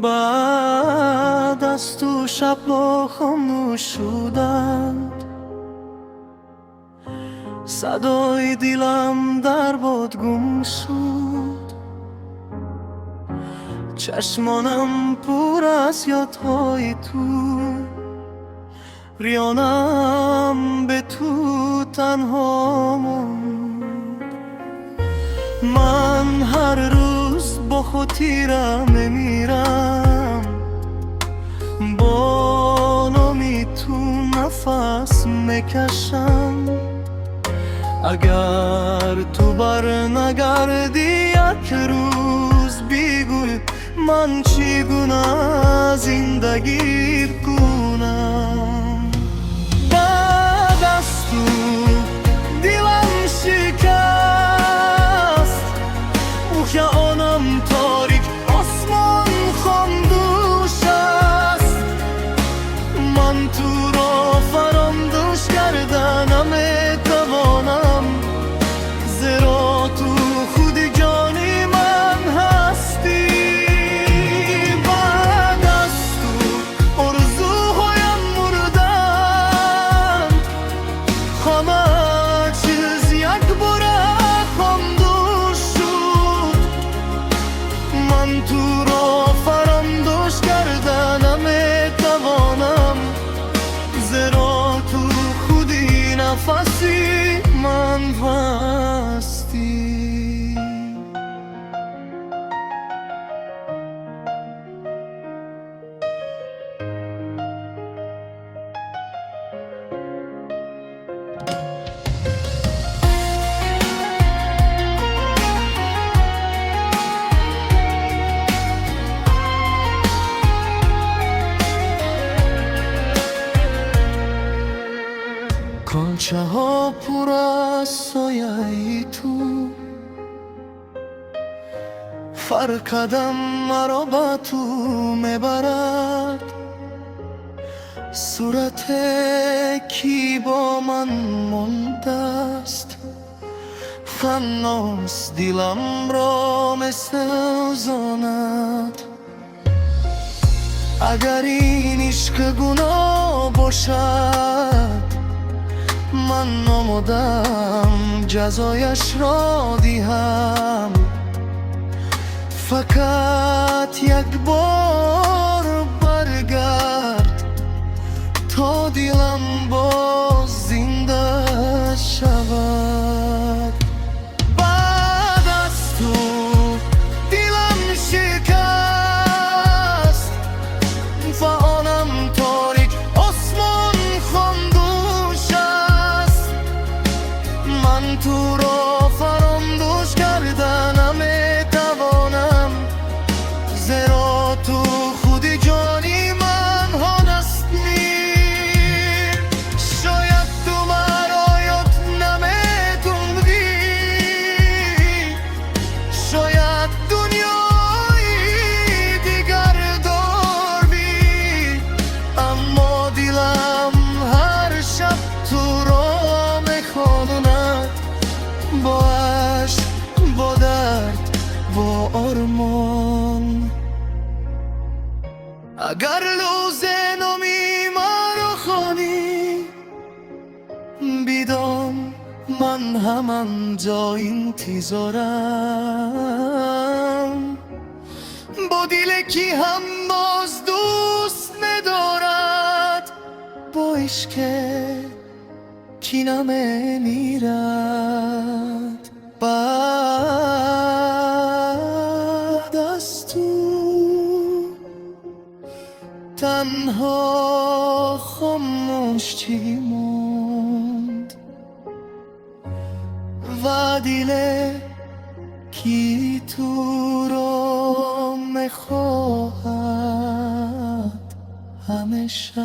بعد از تو شب‌ها خاموش شدند، صدای دلم در باد گم شد. چشمانم پر از یادهای تو، ریانم به تو تنها موند. من هر روز با خود تیرم میمیرم، با نامید تو نفس میکشم. اگر تو بر نگردی یک روز بیگل، من چگونه زندگی کنم؟ بعد از تو دلم شکست، اقیانم تاریک، آسمان خاموش است. من تو را فراموش کردن نمیتوانم، زیرا تو خود جانی من هستی. بعد از تو آرزوهایم مردند، همه چیز یک باره خاموش شد. من تو را فراموش کردن نمیتوانم، زیرا تو خودی نفسی من هستی. کنچه ها پر از سایه تو، هر قدم مرا به تو میبرد. صورت کی با من مانده است، فناس دلم را میسوزاند. اگر این عشق گناه باشد، من آمادم جزایش را دهم. فقط یک بار برگرد تا دلم باز زنده شود. بعد از تو دلم شکست، فانم تاریک، آسمان خاموش است. من تو را فراموش کردن نمیتوانم، زیرا تو خود جانی من هستی. شاید تو مرا یاد نمیتونی، شاید دنیای دیگر داری، اما دلم هر شب تو را میخواند. با عشق، با درد، با آرمان. اگر لوز نامی مرا خوانی، بدان من همانجا انتظارم. با دل کی هم باز دوست ندارد، با عشق کی نمیمیرد. بعد از تو تنها خاموش چی موند، و دل کی تو را میخواهد همیشه.